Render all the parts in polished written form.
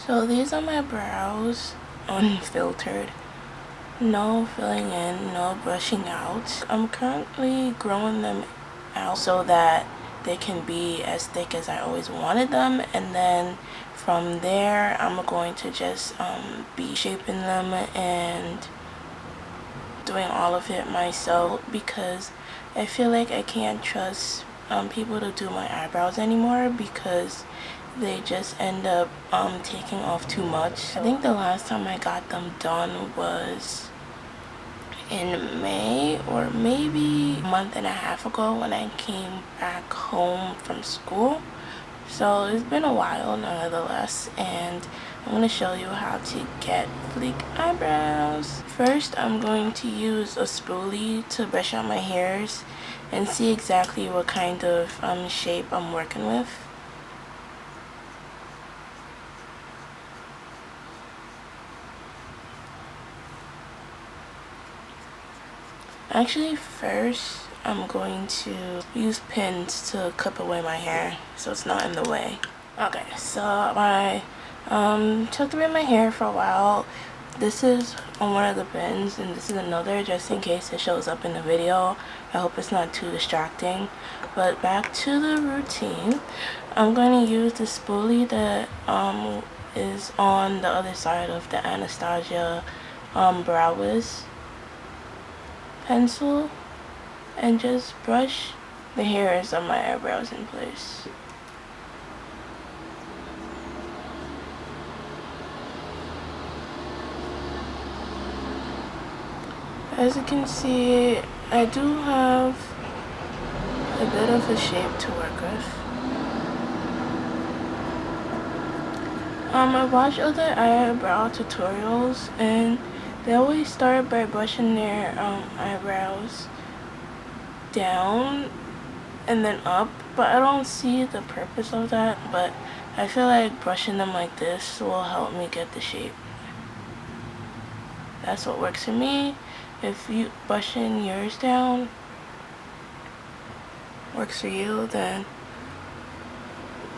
So these are my brows, unfiltered. No filling in, no brushing out. I'm currently growing them out so that they can be as thick as I always wanted them, and then from there I'm going to just be shaping them and doing all of it myself, because I feel like I can't trust people to do my eyebrows anymore, because they just end up taking off too much. I think the last time I got them done was in May, or maybe a month and a half ago when I came back home from school. So it's been a while nonetheless, and I'm going to show you how to get sleek eyebrows. First, I'm going to use a spoolie to brush out my hairs and see exactly what kind of shape I'm working with. Actually, first I'm going to use pins to clip away my hair so it's not in the way. Okay, so I tucked away my hair for a while. This is on one of the pins, and this is another, just in case it shows up in the video. I hope it's not too distracting. But back to the routine. I'm going to use the spoolie that is on the other side of the Anastasia brow wiz pencil, and just brush the hairs of my eyebrows in place. As you can see, I do have a bit of a shape to work with. I watch other eyebrow tutorials, and they always start by brushing their eyebrows down and then up, but I don't see the purpose of that. But I feel like brushing them like this will help me get the shape. That's what works for me. If you brushing yours down works for you, then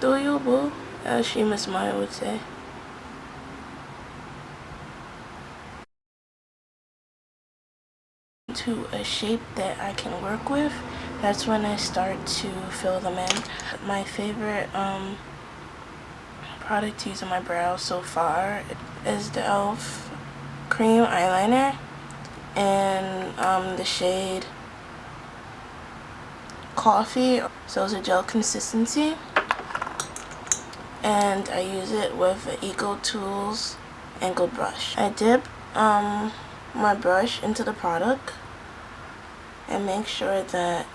do you, boo, as Seamus Maya would say. To a shape that I can work with, that's when I start to fill them in. My favorite product to use on my brows so far is the E.l.f. cream eyeliner, and the shade Coffee, so it's a gel consistency, and I use it with an Eco Tools angled brush. I dip my brush into the product and make sure that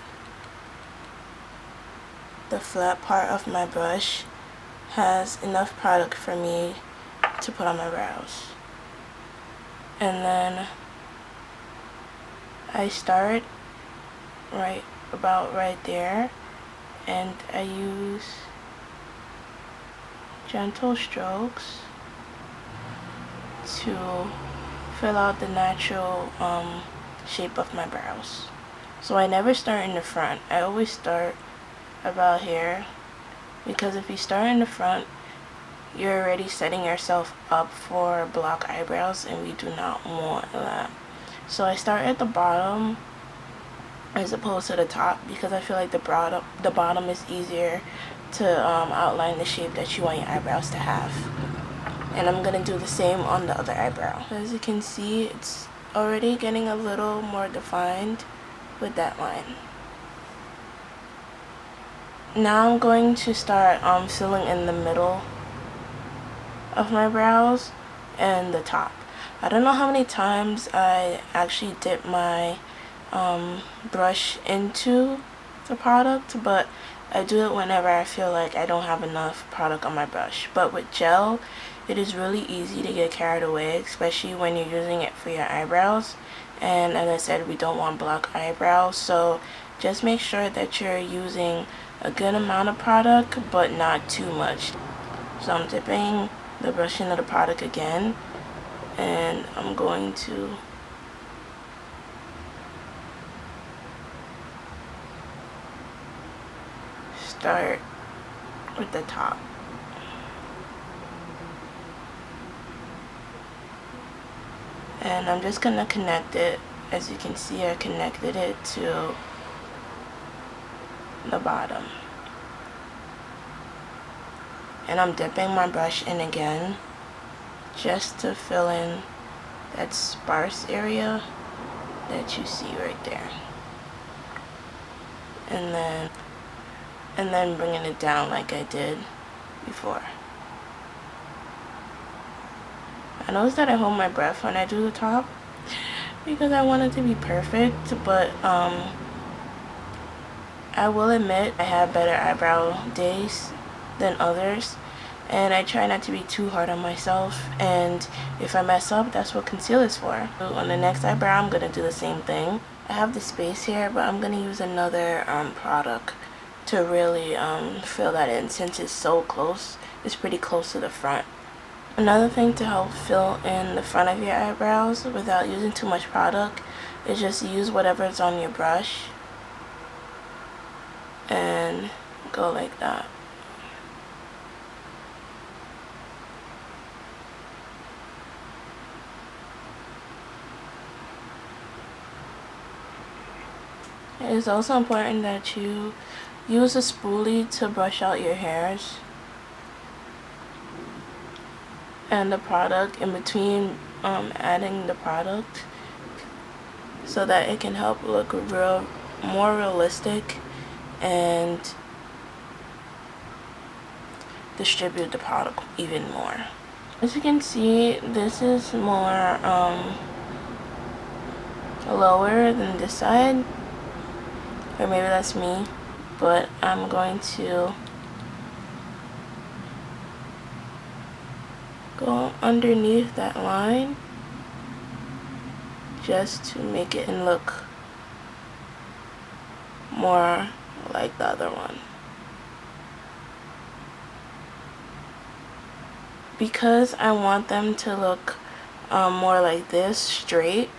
the flat part of my brush has enough product for me to put on my brows. And then I start about right there, and I use gentle strokes to fill out the natural shape of my brows. So I never start in the front. I always start about here, because if you start in the front, you're already setting yourself up for block eyebrows, and we do not want that. So I start at the bottom as opposed to the top, because I feel like the bottom is easier to outline the shape that you want your eyebrows to have. And I'm gonna do the same on the other eyebrow. As you can see, it's already getting a little more defined with that line. Now I'm going to start filling in the middle of my brows and the top. I don't know how many times I actually dip my brush into the product, but I do it whenever I feel like I don't have enough product on my brush. But with gel, it is really easy to get carried away, especially when you're using it for your eyebrows. And as I said, we don't want block eyebrows, so just make sure that you're using a good amount of product, but not too much. So I'm dipping the brush into the product again, and I'm going to start with the top. And I'm just gonna connect it. As you can see, I connected it to the bottom. And I'm dipping my brush in again just to fill in that sparse area that you see right there. And then bringing it down like I did before. I notice that I hold my breath when I do the top because I want it to be perfect, but I will admit I have better eyebrow days than others, and I try not to be too hard on myself, and if I mess up, that's what concealer is for. So on the next eyebrow, I'm going to do the same thing. I have the space here, but I'm going to use another product to really fill that in, since it's so close. It's pretty close to the front. Another thing to help fill in the front of your eyebrows without using too much product is just use whatever's on your brush and go like that. It is also important that you use a spoolie to brush out your hairs and the product in between adding the product, so that it can help look more realistic and distribute the product even more. As you can see, this is more lower than this side, or maybe that's me, but I'm going to go underneath that line just to make it look more like the other one. Because I want them to look more like this, straight,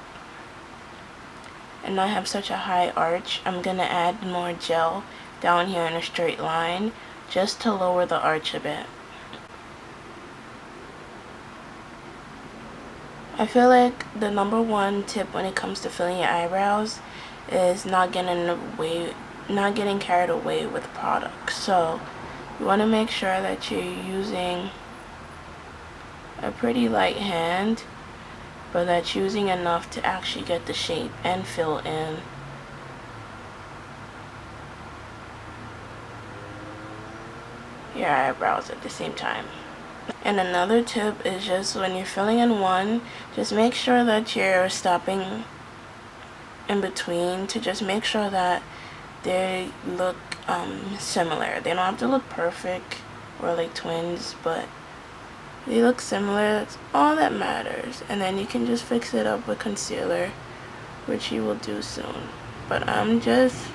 and not have such a high arch, I'm gonna add more gel down here in a straight line just to lower the arch a bit. I feel like the #1 tip when it comes to filling your eyebrows is not getting carried away with products. So you want to make sure that you're using a pretty light hand, but that's using enough to actually get the shape and fill in your eyebrows at the same time. And another tip is just when you're filling in one, just make sure that you're stopping in between to just make sure that they look similar. They don't have to look perfect or like twins, but they look similar. That's all that matters. And then you can just fix it up with concealer, which you will do soon. But I'm just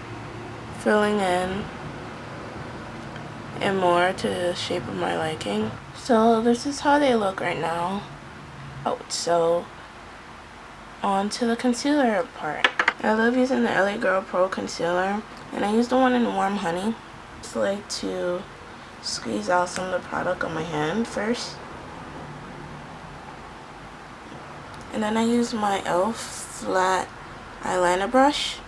filling in and more to the shape of my liking. So this is how they look right now. So on to the concealer part. I love using the LA Girl Pro concealer, and I use the one in Warm Honey. I just like to squeeze out some of the product on my hand first, and then I use my E.l.f. flat eyeliner brush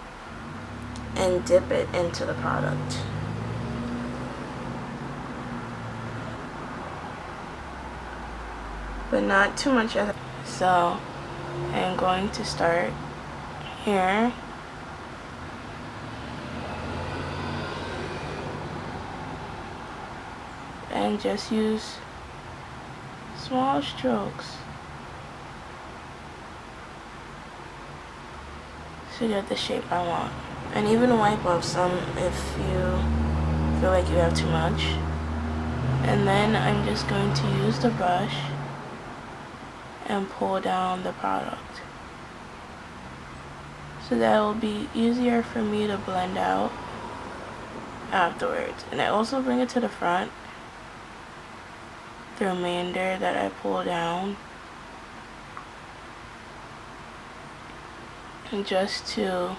and dip it into the product. But not too much of it. So I'm going to start here. And just use small strokes to get the shape I want. And even wipe off some if you feel like you have too much. And then I'm just going to use the brush and pull down the product, so that will be easier for me to blend out afterwards. And I also bring it to the front, the remainder that I pull down, and just to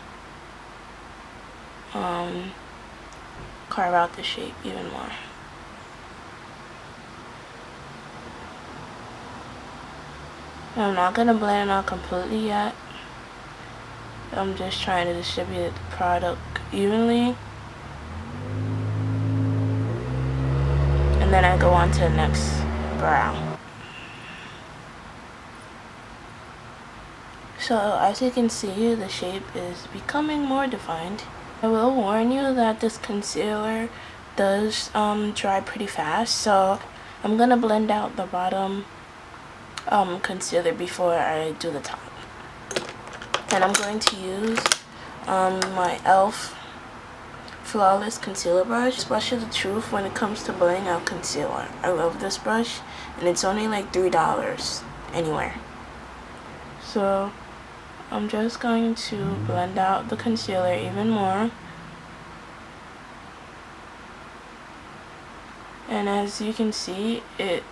carve out the shape even more. I'm not gonna blend it out completely yet. I'm just trying to distribute the product evenly. And then I go on to the next brow. So as you can see, the shape is becoming more defined. I will warn you that this concealer does dry pretty fast, so I'm gonna blend out the bottom concealer before I do the top. And I'm going to use my E.l.f. Flawless Concealer Brush. This brush is the truth when it comes to blending out concealer. I love this brush, and it's only like $3 anywhere. So I'm just going to blend out the concealer even more. And as you can see, it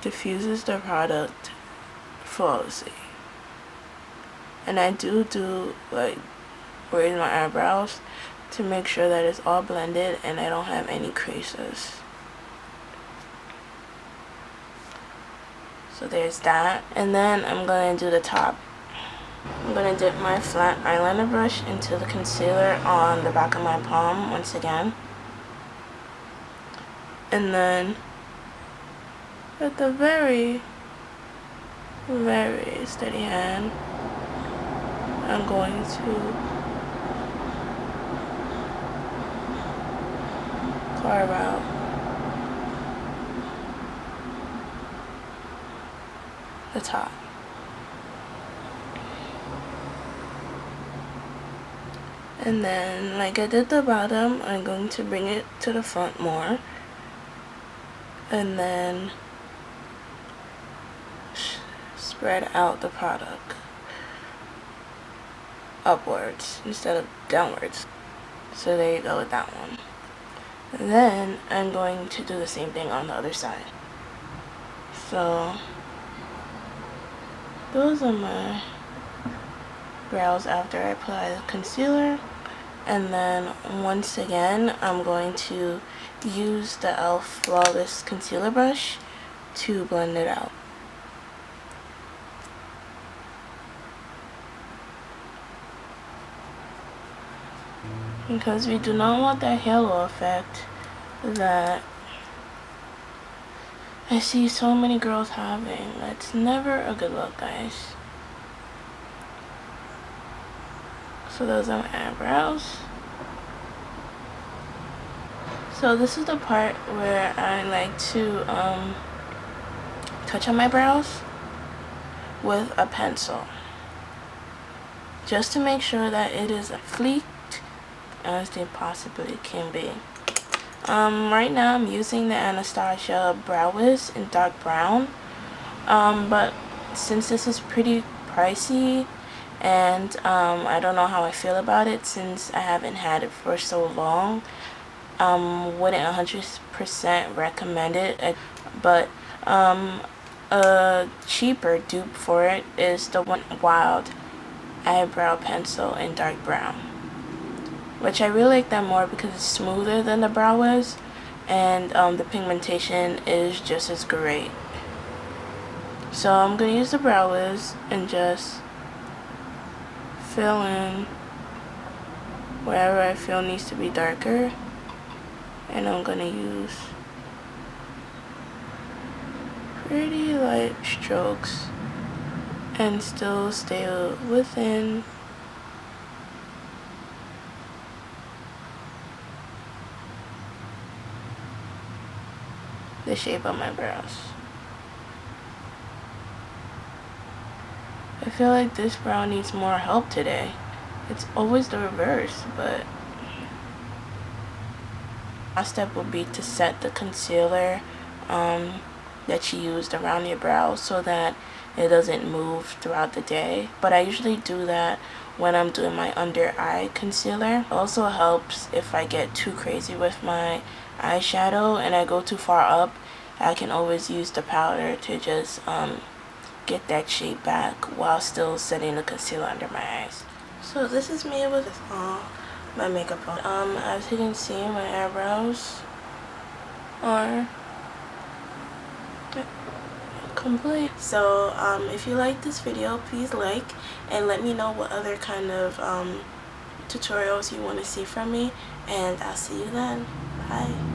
diffuses the product flawlessly. And I do like raise my eyebrows to make sure that it's all blended and I don't have any creases. So there's that. And then I'm going to do the top. I'm going to dip my flat eyeliner brush into the concealer on the back of my palm once again. And then with a very steady hand, I'm going to carve out the top. And then, like I did the bottom, I'm going to bring it to the front more. And then spread out the product upwards instead of downwards. So there you go with that one. And then I'm going to do the same thing on the other side. So those are my brows after I apply the concealer. And then once again, I'm going to use the E.l.f. Flawless Concealer Brush to blend it out. Because we do not want that halo effect that I see so many girls having. That's never a good look, guys. So those are my eyebrows. So this is the part where I like to touch on my brows with a pencil, just to make sure that it is fleeked as they possibly can be. Right now I'm using the Anastasia Brow Wiz in dark brown, but since this is pretty pricey and I don't know how I feel about it since I haven't had it for so long, wouldn't 100% recommend it, but a cheaper dupe for it is the Wild Eyebrow Pencil in dark brown, which I really like that more because it's smoother than the Brow Wiz, and the pigmentation is just as great. So I'm going to use the Brow Wiz and just fill in wherever I feel needs to be darker. And I'm going to use pretty light strokes and still stay within the shape of my brows. I feel like this brow needs more help today. It's always the reverse, but last step will be to set the concealer that you used around your brows so that it doesn't move throughout the day. But I usually do that when I'm doing my under eye concealer. It also helps if I get too crazy with my eyeshadow and I go too far up. I can always use the powder to just get that shape back while still setting the concealer under my eyes. So this is me with my makeup on. As you can see, my eyebrows are complete. So if you like this video, please like and let me know what other kind of tutorials you want to see from me, and I'll see you then. Bye.